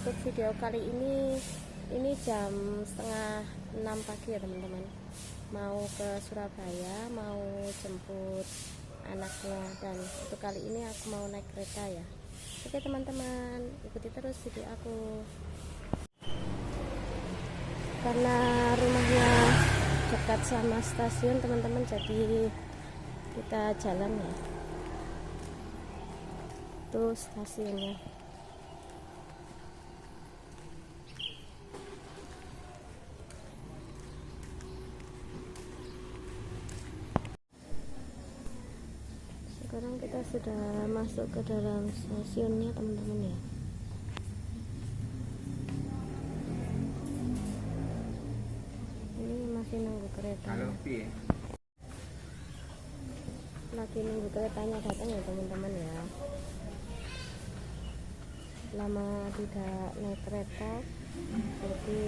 untuk video kali ini jam setengah 6 pagi ya teman-teman, mau ke Surabaya, mau jemput anaknya, dan untuk kali ini aku mau naik kereta ya. Oke teman-teman, ikuti terus video aku. Karena rumahnya dekat sama stasiun teman-teman, jadi kita jalan ya. Itu stasiunnya. Sekarang kita sudah masuk ke dalam stasiunnya teman-teman ya. Ini masih nunggu kereta. Lagi nunggu keretanya datang ya teman-teman ya. Lama tidak naik kereta, jadi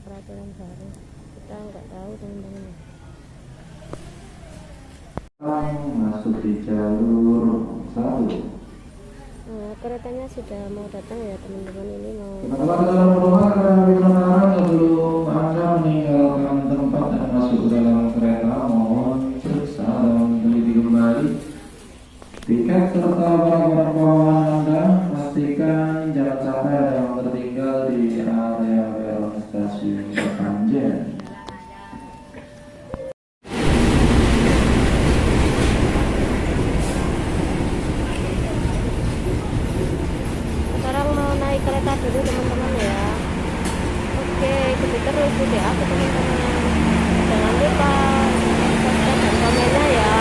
peraturan baru, kita nggak tahu teman-teman ya. Masuk di jalur 1. Keretanya sudah mau datang ya teman-teman. Ini mau Teman-teman dalam rumah sebelum Anda meninggalkan tempat dan masuk ke dalam kereta, mohon periksa dan teliti kembali tiket serta barang-barang bawaan Anda. Pastikan jangan sampai ada yang tertinggal di area peron stasiun Panjen. sekarang mau naik kereta dulu teman-teman ya. Oke, ikuti terus video aku teman-teman. Jangan lupa subscribe dan komennya ya.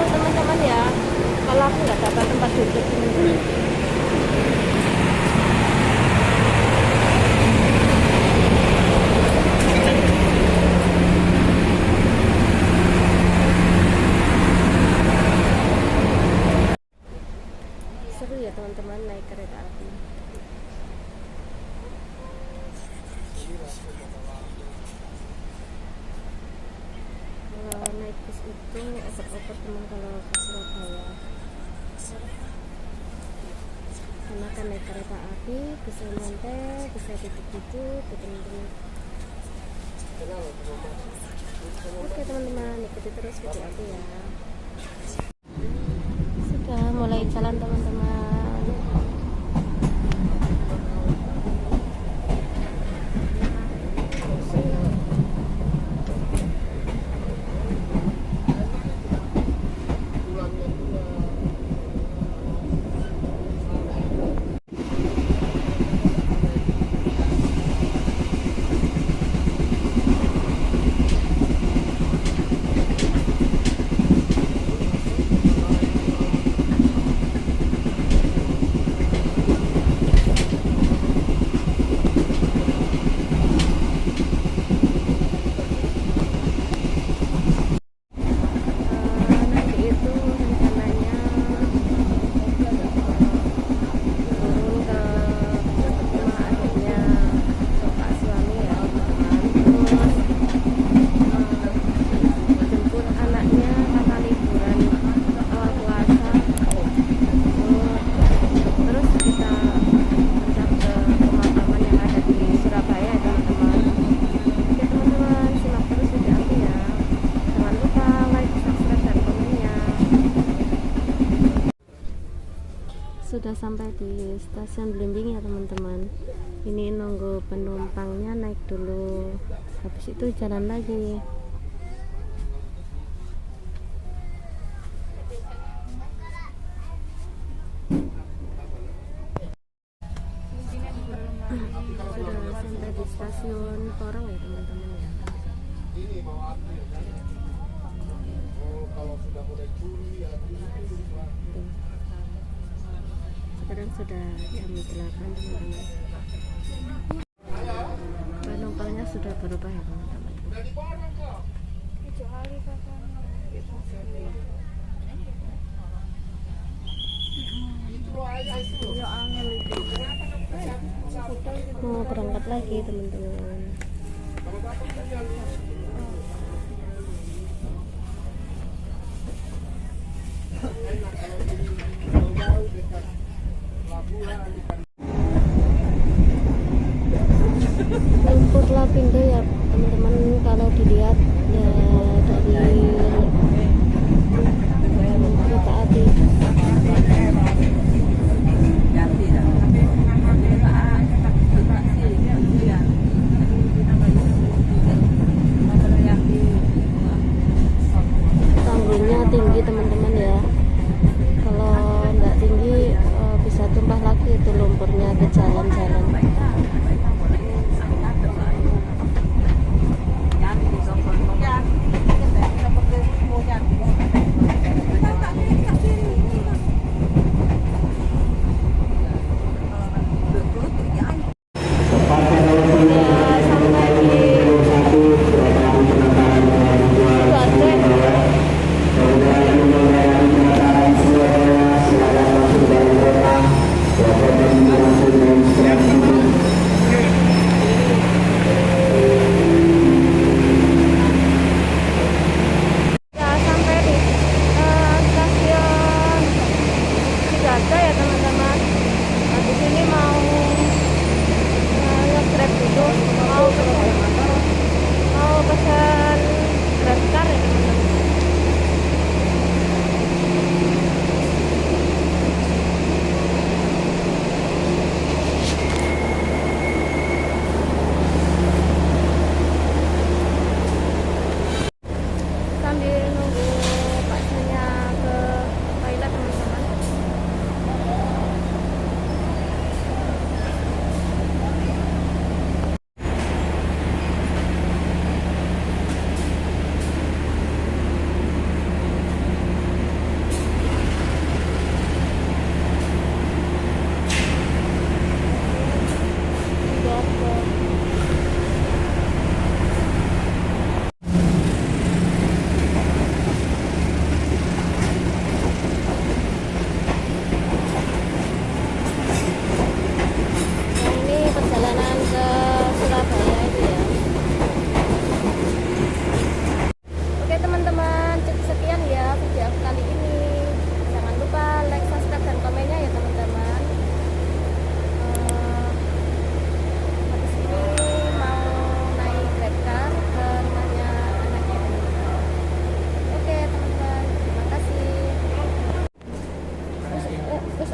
Teman-teman ya, kalau aku nggak dapat tempat duduk teman-teman. Seru ya teman-teman naik kereta api. Kalau naik bus itu oper-oper teman kalau ke Surabaya, karena kan naik kereta api bisa nyantai, bisa duduk-duduk teman-teman. Oke teman-teman, ikuti terus video aku ya. Sudah mulai jalan teman-teman. Sudah sampai di stasiun Blimbing ya teman-teman. Ini nunggu penumpangnya naik dulu, habis itu jalan lagi. stasiun Porong ya teman-teman ya. Tuh. Sekarang sudah jam 8 teman-teman. Penumpangnya sudah berubah ya teman-teman. Mau berangkat lagi teman-teman. Lumpur Lapindo ya teman-teman, kalau dilihat ya dari kereta api. Tanggulnya tinggi teman-teman ya, kalau nggak tinggi bisa tumpah lagi itu lumpurnya ke jalan-jalan.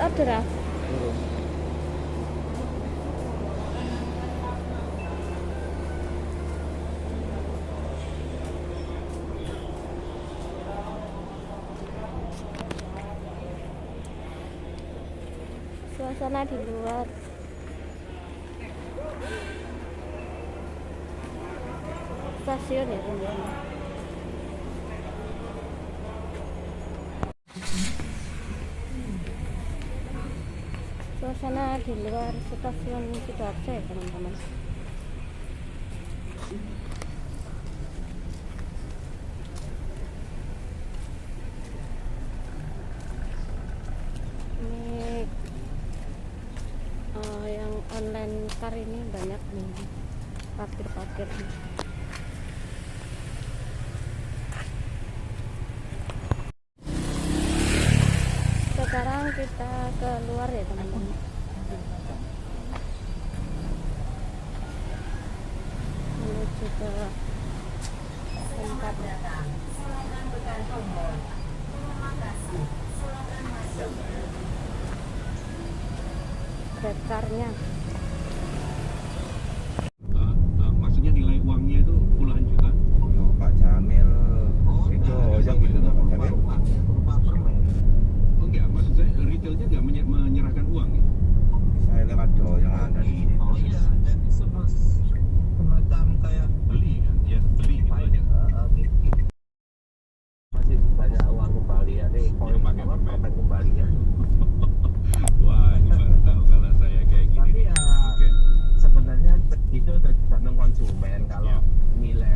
Order ah. Suasana di luar. Stasiun ya teman-teman. Suasana di luar stasiun Sidoarjo ya teman-teman. Ini yang online car ini banyak nih parkir-parkir nih. Sekarang kita keluar ya teman-teman. Menuju ke tempat Grabcar-nya. Maksudnya nilai uangnya itu puluhan juta. Oh, Pak Jamil itu ojek gitu Pak Jamil. Oh enggak, maksud saya retailnya nggak menyerahkan uang gitu. Saya lewat do yang ada di sini. poin Yang pakai apa permen. permen kembalinya. Wah, ini baru tahu kalau saya kayak gini. Tapi ya Oke. sebenarnya itu tergantung konsumen. Kalau Ya. nilai